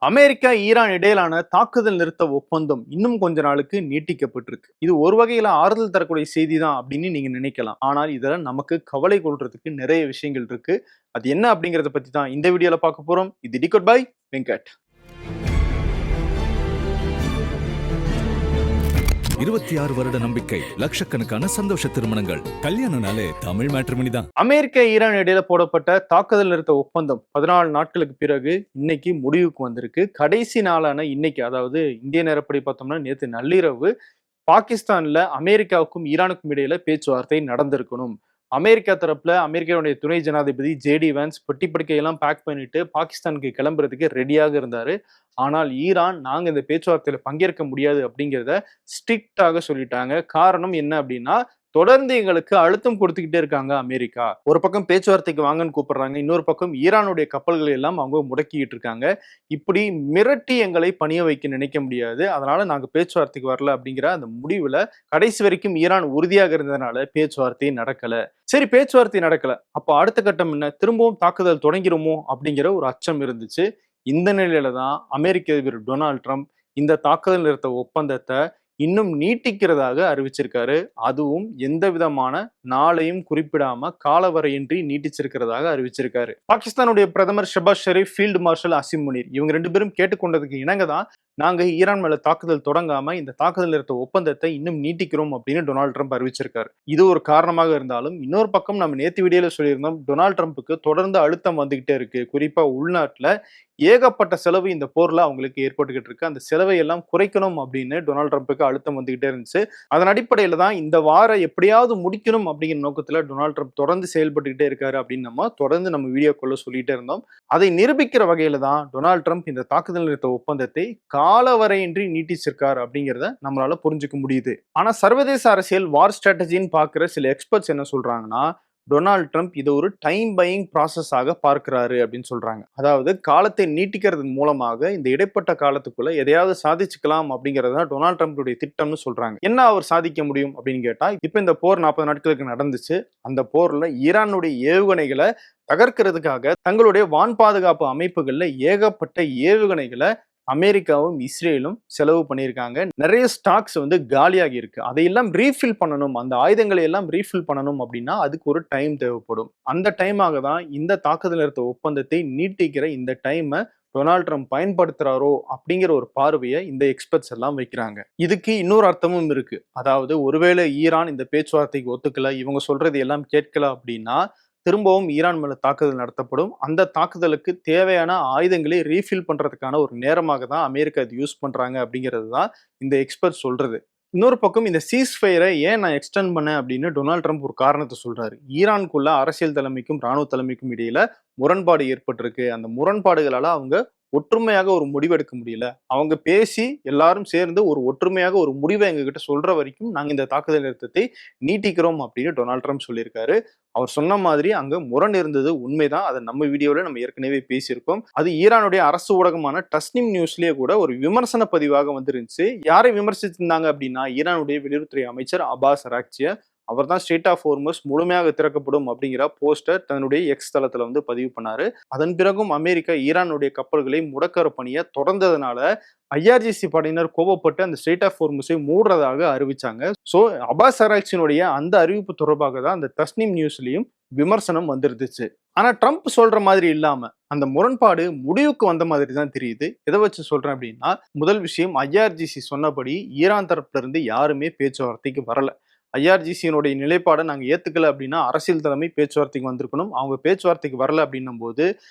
America Iran இடையிலான தாக்குதல் நிறுத்த ஒப்பந்தம் இன்னும் கொஞ்ச நாளுக்கு நீட்டிக்கப்பட்டிருக்கு. இது ஒரு வகையில ஆறுதல் தரக்கூடிய செய்தி தான் அப்படின்னு நீங்க நினைக்கலாம். ஆனால் இதுல நமக்கு கவலை கொள்றதுக்கு நிறைய விஷயங்கள் இருக்கு. அது என்ன அப்படிங்கறத பத்தி தான் இந்த வீடியோல பார்க்க போறோம். இது டிகோட் பை வெங்கட். 26 வருட நம்பிக்கை, லட்சக்கணக்கான சந்தோஷ திருமணங்கள். கல்யாணம்னாலே தமிழ் மேட்ரிமோனி தான். அமெரிக்கா ஈரான் இடையில போடப்பட்ட தாக்குதல் நிறுத்த ஒப்பந்தம் 14 நாட்களுக்கு பிறகு இன்னைக்கு முடிவுக்கு வந்திருக்கு. கடைசி நாளான இன்னைக்கு, அதாவது இந்திய நேரப்படி பார்த்தோம்னா நேற்று நள்ளிரவு பாகிஸ்தான்ல அமெரிக்காவுக்கும் ஈரானுக்கும் இடையில பேச்சுவார்த்தை நடந்திருக்கணும். அமெரிக்கா தரப்புல அமெரிக்காவுடைய துணை ஜனாதிபதி ஜேடி வான்ஸ் பெட்டி படுக்கையெல்லாம் பேக் பண்ணிட்டு பாகிஸ்தானுக்கு கிளம்புறதுக்கு ரெடியாக இருந்தாரு. ஆனால் ஈரான் நாங்க இந்த பேச்சுவார்த்தையில பங்கேற்க முடியாது அப்படிங்கிறத ஸ்ட்ரிக்டாக சொல்லிட்டாங்க. காரணம் என்ன அப்படின்னா, தொடர்ந்து எங்களுக்கு அழுத்தம் கொடுத்துக்கிட்டே இருக்காங்க அமெரிக்கா. ஒரு பக்கம் பேச்சுவார்த்தைக்கு வாங்கன்னு கூப்பிடுறாங்க, இன்னொரு பக்கம் ஈரானுடைய கப்பல்களை எல்லாம் அவங்க முடக்கிட்டு இருக்காங்க. இப்படி மிரட்டி எங்களை பணிய வைக்க நினைக்க முடியாது, அதனால நாங்க பேச்சுவார்த்தைக்கு வரல அப்படிங்கிற அந்த முடிவுல கடைசி வரைக்கும் ஈரான் உறுதியாக இருந்ததுனால பேச்சுவார்த்தை நடக்கல. சரி, பேச்சுவார்த்தை நடக்கல, அப்ப அடுத்த கட்டம் என்ன? திரும்பவும் தாக்குதல் தொடங்கிருமோ அப்படிங்கிற ஒரு அச்சம் இருந்துச்சு. இந்த நிலையில தான் அமெரிக்க அதிபர் டொனால்ட் ட்ரம்ப் இந்த தாக்குதல் நிறுத்த ஒப்பந்தத்தை இன்னும் நீட்டிக்கிறதாக அறிவிச்சிருக்காரு. அதுவும் எந்த விதமான நாளையும் குறிப்பிடாம காலவரையின்றி நீட்டிச்சிருக்கிறதாக அறிவிச்சிருக்காரு. பாகிஸ்தானுடைய பிரதமர் ஷெபாஸ் ஷெரீப், ஃபீல்டு மார்ஷல் அசிம் முனீர் இவங்க 2 பேரும் கேட்டுக்கொண்டதுக்கு இணங்க தான் நாங்க ஈரான் மேல தாக்குதல் தொடங்காம இந்த தாக்குதல் நிறுத்த ஒப்பந்தத்தை இன்னும் நீட்டிக்கிறோம் அப்படின்னு டொனால்ட் ட்ரம்ப் அறிவிச்சிருக்காரு. இது ஒரு காரணமாக இருந்தாலும், இன்னொரு பக்கம் நம்ம நேத்து வீடியோல சொல்லியிருந்தோம், டொனால்ட் ட்ரம்ப்புக்கு தொடர்ந்து அழுத்தம் வந்துகிட்டே இருக்கு. குறிப்பா உள்நாட்டுல ஏகப்பட்ட செலவு இந்த போர்ல அவங்களுக்கு ஏற்பட்டுக்கிட்டு இருக்கு. அந்த செலவை எல்லாம் குறைக்கணும் அப்படின்னு டொனால்ட் ட்ரம்ப்புக்கு அழுத்தம் வந்துகிட்டே இருந்துச்சு. அதன் அடிப்படையில தான் இந்த வாரம் எப்படியாவது முடிக்கணும் அப்படிங்கிற நோக்கத்துல டொனால்ட் ட்ரம்ப் தொடர்ந்து செயல்பட்டுக்கிட்டே இருக்காரு அப்படின்னு நம்ம வீடியோக்குள்ள சொல்லிட்டே இருந்தோம். அதை நிரூபிக்கிற வகையில தான் டொனால்ட் ட்ரம்ப் இந்த தாக்குதல் நிறுத்த ஒப்பந்தத்தை காலவரையின்றி நீட்டிச்சிருக்காரு அப்படிங்கிறத நம்மளால புரிஞ்சுக்க முடியுது. ஆனா சர்வதேச அரசியல் வார் ஸ்ட்ராட்டஜின்னு பாக்குற சில எக்ஸ்பர்ட்ஸ் என்ன சொல்றாங்கன்னா, டொனால்ட் ட்ரம்ப் இதை ஒரு டைம் பையிங் ப்ராசஸ் ஆக பார்க்கிறாரு அப்படின்னு சொல்றாங்க. அதாவது காலத்தை நீட்டிக்கிறது மூலமாக இந்த இடைப்பட்ட காலத்துக்குள்ள எதையாவது சாதிச்சுக்கலாம் அப்படிங்கிறது தான் டொனால்ட் ட்ரம்ப்புடைய திட்டம்னு சொல்றாங்க. என்ன அவர் சாதிக்க முடியும் அப்படின்னு கேட்டா, இப்ப இந்த போர் 40 நாட்களுக்கு நடந்துச்சு. அந்த போர்ல ஈரானுடைய ஏவுகணைகளை தகர்க்கிறதுக்காக தங்களுடைய வான் பாதுகாப்பு அமைப்புகள்ல ஏகப்பட்ட ஏவுகணைகளை அமெரிக்காவும் இஸ்ரேலும் செலவு பண்ணியிருக்காங்க. நிறைய ஸ்டாக்ஸ் காலியாகி இருக்கு. அதையெல்லாம் ரீஃபில் பண்ணணும், அந்த ஆயுதங்களை எல்லாம் ரீஃபில் பண்ணணும் அப்படின்னா அதுக்கு ஒரு டைம் தேவைப்படும். அந்த டைமாக தான் இந்த தாக்குதல் நிறுத்த ஒப்பந்தத்தை நீட்டிக்கிற இந்த டைமை டொனால்ட் ட்ரம்ப் பயன்படுத்துறாரோ அப்படிங்கிற ஒரு பார்வையை இந்த எக்ஸ்பர்ட்ஸ் எல்லாம் வைக்கிறாங்க. இதுக்கு இன்னொரு அர்த்தமும் இருக்கு. அதாவது ஒருவேளை ஈரான் இந்த பேச்சுவார்த்தைக்கு ஒத்துக்கல, இவங்க சொல்றது எல்லாம் கேட்கல அப்படின்னா திரும்பவும் ஈரான் மேல தாக்குதல் நடத்தப்படும். அந்த தாக்குதலுக்கு தேவையான ஆயுதங்களை ரீஃபில் பண்றதுக்கான ஒரு நேரமாக தான் அமெரிக்கா இது யூஸ் பண்றாங்க அப்படிங்கிறது தான் இந்த எக்ஸ்பர்ட் சொல்றது. இன்னொரு பக்கம் இந்த சீஸ்ஃபயரை ஏன் நான் எக்ஸ்டெண்ட் பண்ணேன் அப்படின்னு டொனால்ட் ட்ரம்ப் ஒரு காரணத்தை சொல்றாரு. ஈரானுக்குள்ள அரசியல் தலைமைக்கும் ராணுவ தலைமைக்கும் இடையில முரண்பாடு ஏற்பட்டிருக்கு. அந்த முரண்பாடுகளால அவங்க ஒற்றுமையாக ஒரு முடிவெடுக்க முடியல. அவங்க பேசி எல்லாரும் சேர்ந்து ஒரு ஒற்றுமையாக ஒரு முடிவை எங்ககிட்ட சொல்ற வரைக்கும் நாங்க இந்த தாக்குதல் நிறுத்தத்தை நீட்டிக்கிறோம் அப்படின்னு டொனால்ட் ட்ரம்ப் சொல்லியிருக்காரு. அவர் சொன்ன மாதிரி அங்க முரண் இருந்தது உண்மைதான். அதை நம்ம வீடியோல நம்ம ஏற்கனவே பேசியிருக்கோம். அது ஈரானுடைய அரசு ஊடகமான டஸ்னிம் நியூஸ்லயே கூட ஒரு விமர்சன பதிவாக வந்துருந்துச்சு. யாரை விமர்சித்திருந்தாங்க அப்படின்னா, ஈரானுடைய வெளியுறவுத்துறை அமைச்சர் அப்பாஸ் அராக்சியை. அவர் தான் ஸ்ட்ரெய்ட் ஆஃப் ஹோர்முஸ் முழுமையாக திறக்கப்படும் அப்படிங்கிற போஸ்டர் தன்னுடைய எக்ஸ் தளத்துல பதிவு பண்ணாரு. அதன் பிறகும் அமெரிக்கா ஈரானுடைய கப்பல்களை முடக்கிற பணியை தொடர்ந்ததுனால ஐஆர்ஜிசி படையினர் கோபப்பட்டு அந்த ஸ்ட்ரெய்ட் ஆஃப் ஹோர்முஸை மூடுறதாக அறிவிச்சாங்க. ஸோ அப்பாஸ் அராக்சியினுடைய அந்த அறிவிப்பு தொடர்பாக தான் அந்த தஸ்னிம் நியூஸ்லயும் விமர்சனம் வந்துருந்துச்சு. ஆனா ட்ரம்ப் சொல்ற மாதிரி இல்லாம அந்த முரண்பாடு முடிவுக்கு வந்த மாதிரி தான் தெரியுது. எதை வச்சு சொல்றேன் அப்படின்னா, முதல் விஷயம், ஐஆர்ஜிசி சொன்னபடி ஈரான் தரப்புல இருந்து யாருமே பேச்சுவார்த்தைக்கு வரல. ஐஆர்ஜிசியினுடைய நிலைப்பாடை நாங்க ஏத்துக்கல அப்படின்னா அரசியல் தலைமை பேச்சுவார்த்தைக்கு வந்திருக்கணும். அவங்க பேச்சுவார்த்தைக்கு வரல அப்படின்னும் போது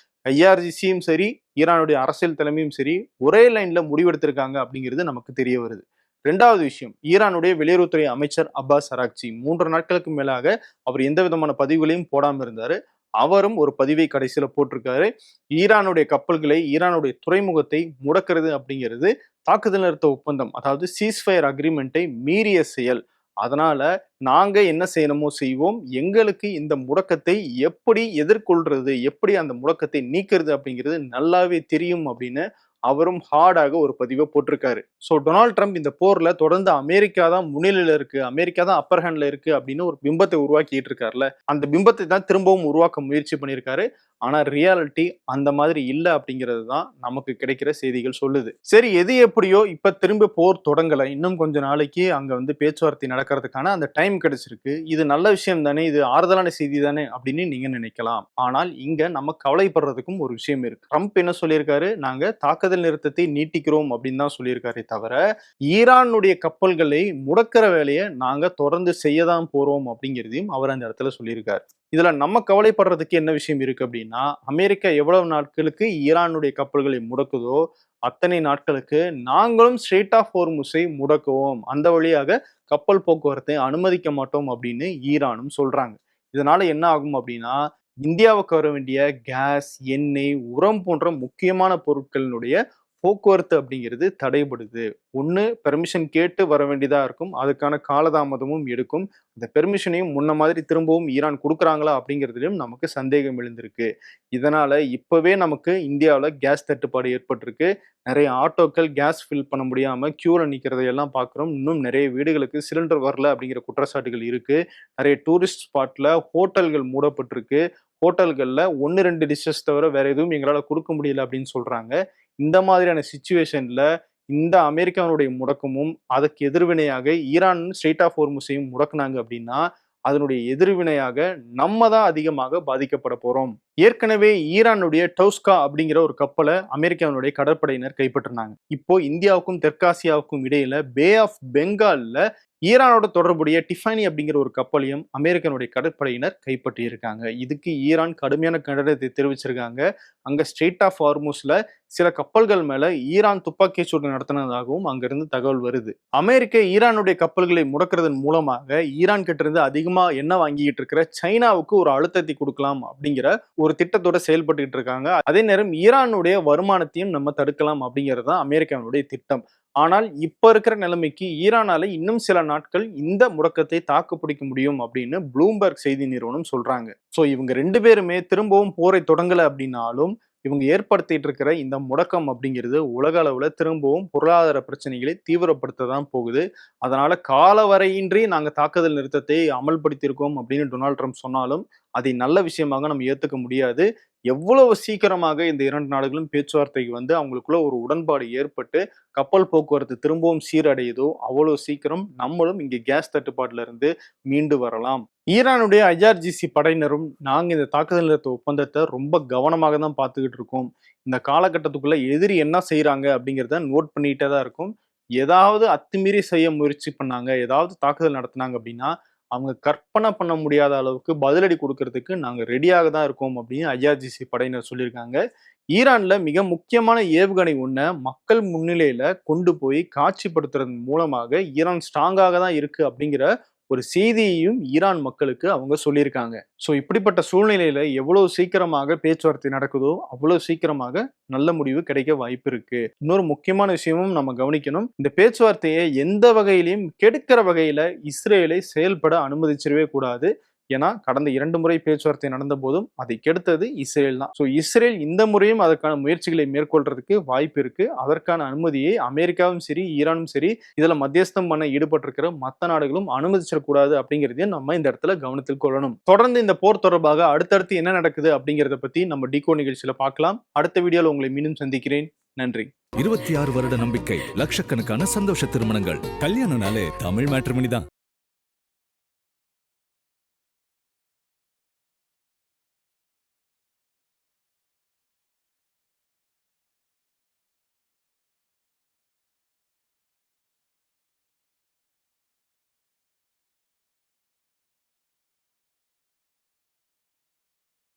ஐஆர்ஜிசியும் சரி ஈரானுடைய அரசியல் தலைமையும் சரி ஒரே லைன்ல முடிவெடுத்திருக்காங்க அப்படிங்கிறது நமக்கு தெரிய வருது. 2வது விஷயம், ஈரானுடைய வெளியுறவுத்துறை அமைச்சர் அப்பாஸ் அராக்சி 3 நாட்களுக்கு மேலாக அவர் எந்த விதமான பதிவுகளையும் போடாம இருந்தாரு. அவரும் ஒரு பதிவை கடைசியில போட்டிருக்காரு. ஈரானுடைய கப்பல்களை, ஈரானுடைய துறைமுகத்தை முடக்கிறது அப்படிங்கிறது தாக்குதல் நிறுத்த ஒப்பந்தம், அதாவது சீஸ்ஃபயர் அக்ரிமெண்ட்டை மீறிய செயல். அதனால நாங்க என்ன செய்யணுமோ செய்வோம். எங்களுக்கு இந்த முடக்கத்தை எப்படி எதிர்கொள்றது, எப்படி அந்த முடக்கத்தை நீக்கிறது அப்படிங்கிறது நல்லாவே தெரியும் அப்படின்னு அவரும் ஹார்டாக ஒரு பதிவை போட்டிருக்காரு. ஸோ டொனால்ட் ட்ரம்ப் இந்த போர்ல தொடர்ந்து அமெரிக்கா தான் முன்னிலையில இருக்கு, அமெரிக்கா தான் அப்பர் ஹேண்ட்ல இருக்கு அப்படின்னு ஒரு பிம்பத்தை உருவாக்கிட்டு இருக்காருல்ல, அந்த பிம்பத்தை தான் திரும்பவும் உருவாக்க முயற்சி பண்ணியிருக்காரு. ஆனா ரியாலிட்டி அந்த மாதிரி இல்ல அப்படிங்கிறது தான் நமக்கு கிடைக்கிற செய்திகள் சொல்லுது. சரி, எது எப்படியோ இப்ப திரும்ப போர் தொடங்கல. இன்னும் கொஞ்ச நாளைக்கு அங்க வந்து பேச்சுவார்த்தை நடக்கிறதுக்கான அந்த டைம் கிடைச்சிருக்கு. இது நல்ல விஷயம் தானே, இது ஆறுதலான செய்தி தானே அப்படின்னு நீங்க நினைக்கலாம். ஆனால் இங்க நம்ம கவலைப்படுறதுக்கும் ஒரு விஷயம் இருக்கு. ட்ரம்ப் என்ன சொல்லியிருக்காரு, நாங்க தாக்குதல் நிறுத்தத்தை நீட்டிக்கிறோம் அப்படின்னு தான் சொல்லியிருக்காரே தவிர, ஈரானுடைய கப்பல்களை முடக்கிற வேலையை நாங்க தொடர்ந்து செய்ய தான் போறோம் அப்படிங்கிறதையும் அவர் அந்த இடத்துல சொல்லியிருக்காரு. இதுல நம்ம கவலைப்படுறதுக்கு என்ன விஷயம் இருக்கு அப்படின்னா, அமெரிக்கா எவ்வளவு நாட்களுக்கு ஈரானுடைய கப்பல்களை முடக்குதோ அத்தனை நாட்களுக்கு நாங்களும் ஸ்ட்ரெய்ட் ஆஃப் ஹோர்முஸை முடக்குவோம், அந்த வழியாக கப்பல் போக்குவரத்தை அனுமதிக்க மாட்டோம் அப்படின்னு ஈரானும் சொல்றாங்க. இதனால என்ன ஆகும் அப்படின்னா, இந்தியாவுக்கு வர வேண்டிய கேஸ், எண்ணெய், உரம் போன்ற முக்கியமான பொருட்களினுடைய போக்குவரத்து அப்படிங்கிறது தடைபடுது. ஒண்ணு பெர்மிஷன் கேட்டு வர வேண்டியதா இருக்கும். அதுக்கான காலதாமதமும் எடுக்கும். அந்த பெர்மிஷனையும் முன்ன மாதிரி திரும்பவும் ஈரான் குடுக்குறாங்களா அப்படிங்கிறதுலயும் நமக்கு சந்தேகம் எழுந்திருக்கு. இதனால இப்பவே நமக்கு இந்தியாவுல கேஸ் தட்டுப்பாடு ஏற்பட்டிருக்கு. நிறைய ஆட்டோக்கள் கேஸ் ஃபில் பண்ண முடியாம கியூல நிக்கிறதை எல்லாம் பார்க்கிறோம். இன்னும் நிறைய வீடுகளுக்கு சிலிண்டர் வரல அப்படிங்கிற குற்றச்சாட்டுகள் இருக்கு. நிறைய டூரிஸ்ட் ஸ்பாட்ல ஹோட்டல்கள் மூடப்பட்டிருக்கு. ஹோட்டல்கள்ல 1, 2 டிஷ்ஷஸ் தவிர வேற எதுவும் எங்களால குடுக்க முடியல அப்படின்னு சொல்றாங்க. இந்த மாதிரியான சிச்சுவேஷன்ல இந்த அமெரிக்காவுடைய முடக்கமும் அதுக்கு எதிர்வினையாக ஈரான் ஸ்ட்ரெய்ட் ஆஃப் ஹோர்முஸையும் முடக்குனாங்க அப்படின்னா அதனுடைய எதிர்வினையாக நம்ம தான் அதிகமாக பாதிக்கப்பட போறோம். ஏற்கனவே ஈரானுடைய டவுஸ்கா அப்படிங்கிற ஒரு கப்பலை அமெரிக்காவுடைய கடற்படையினர் கைப்பற்றினாங்க. இப்போ இந்தியாவுக்கும் தெற்காசியாவுக்கும் இடையில பே ஆஃப் பெங்கால்ல ஈரானோட தொடர்புடைய டிஃபானி அப்படிங்கிற ஒரு கப்பலையும் அமெரிக்கனுடைய கடற்படையினர் கைப்பற்றி இருக்காங்க. இதுக்கு ஈரான் கடுமையான கண்டனத்தை தெரிவிச்சிருக்காங்க. அங்க ஸ்ட்ரெய்ட் ஆஃப் ஹார்முஸ்ல சில கப்பல்கள் மேல ஈரான் துப்பாக்கி சூடு நடத்தினதாகவும் அங்கிருந்து தகவல் வருது. அமெரிக்க ஈரானுடைய கப்பல்களை முடக்கிறதன் மூலமாக ஈரான் கிட்ட இருந்து அதிகமா எண்ணெய் வாங்கிட்டு இருக்கிற சைனாவுக்கு ஒரு அழுத்தத்தை கொடுக்கலாம் அப்படிங்கிற ஒரு திட்டத்தோட செயல்பட்டு இருக்காங்க. அதே நேரம் ஈரானுடைய வருமானத்தையும் நம்ம தடுக்கலாம் அப்படிங்கிறது தான் அமெரிக்காவுடைய திட்டம். ஆனால் இப்ப இருக்கிற நிலைமைக்கு ஈரானால இன்னும் சில நாட்கள் இந்த முடக்கத்தை தாக்கு பிடிக்க முடியும் அப்படின்னு ப்ளூம்பர்க் செய்தி நிறுவனம் சொல்றாங்க. சோ இவங்க 2 பேருமே திரும்பவும் போரை தொடங்கல அப்படின்னாலும் இவங்க ஏற்படுத்திட்டு இருக்கிற இந்த முடக்கம் அப்படிங்கிறது உலக அளவுல திரும்பவும் பொருளாதார பிரச்சனைகளை தீவிரப்படுத்த தான் போகுது. அதனால காலவரையின்றி நாங்க தாக்குதல் நிறுத்தத்தை அமல்படுத்தியிருக்கோம் அப்படின்னு டொனால்ட் ட்ரம்ப் சொன்னாலும் அதை நல்ல விஷயமாக நம்ம ஏத்துக்க முடியாது. எவ்வளவு சீக்கிரமாக இந்த 2 நாடுகளும் பேச்சுவார்த்தைக்கு வந்து அவங்களுக்குள்ள ஒரு உடன்பாடு ஏற்பட்டு கப்பல் போக்குவரத்து திரும்பவும் சீரடையுதோ அவ்வளவு சீக்கிரம் நம்மளும் இங்க கேஸ் தட்டுப்பாட்டுல இருந்து மீண்டு வரலாம். ஈரானுடைய ஐஆர்ஜிசி படையினரும் நாங்க இந்த தாக்குதல் நிறுத்த ஒப்பந்தத்தை ரொம்ப கவனமாக தான் பார்த்துக்கிட்டு இருக்கோம். இந்த காலகட்டத்துக்குள்ள எதிரி என்ன செய்யறாங்க அப்படிங்கிறத நோட் பண்ணிட்டே தான் இருக்கும். ஏதாவது அத்துமீறி செய்ய முயற்சி பண்ணாங்க, ஏதாவது தாக்குதல் நடத்தினாங்க அப்படின்னா அவங்க கற்பனை பண்ண முடியாத அளவுக்கு பதிலடி கொடுக்கறதுக்கு நாங்க ரெடியாக தான் இருக்கோம் அப்படின்னு ஐஆர்ஜிசி படையினர் சொல்லியிருக்காங்க. ஈரான்ல மிக முக்கியமான ஏவுகணை ஒன்றை மக்கள் முன்னிலையில கொண்டு போய் காட்சிப்படுத்துறது மூலமாக ஈரான் ஸ்ட்ராங்காக தான் இருக்கு அப்படிங்கிற ஒரு செய்தியையும் ஈரான் மக்களுக்கு அவங்க சொல்லியிருக்காங்க. ஸோ இப்படிப்பட்ட சூழ்நிலையில எவ்வளவு சீக்கிரமாக பேச்சுவார்த்தை நடக்குதோ அவ்வளவு சீக்கிரமாக நல்ல முடிவு கிடைக்க வாய்ப்பு இருக்கு. இன்னொரு முக்கியமான விஷயமும் நம்ம கவனிக்கணும். இந்த பேச்சுவார்த்தையை எந்த வகையிலையும் கெடுக்கிற வகையில இஸ்ரேலை செயல்பட அனுமதிச்சிடவே கூடாது. ஏன்னா கடந்த 2 முறை பேச்சுவார்த்தை நடந்த போதும் அதை கெடுத்தது இஸ்ரேல் தான். ஸோ இஸ்ரேல் இந்த முறையும் அதற்கான முயற்சிகளை மேற்கொள்றதுக்கு வாய்ப்பு இருக்கு. அதற்கான அனுமதியை அமெரிக்காவும் சரி ஈரானும் சரி இதுல மத்தியஸ்தம் பண்ண ஈடுபட்டிருக்கிற மற்ற நாடுகளும் அனுமதிச்சிடக்கூடாது அப்படிங்கிறதையும் நம்ம இந்த இடத்துல கவனத்தில் கொள்ளணும். தொடர்ந்து இந்த போர் தொடர்பாக அடுத்தடுத்து என்ன நடக்குது அப்படிங்கிறத பத்தி நம்ம டிகோ நிகழ்ச்சியில பார்க்கலாம். அடுத்த வீடியோல உங்களை மீண்டும் சந்திக்கிறேன். நன்றி. 26 வருட நம்பிக்கை, லட்சக்கணக்கான சந்தோஷ திருமணங்கள். கல்யாணம்னாலே தமிழ் மேட்ரிமோனி தான்.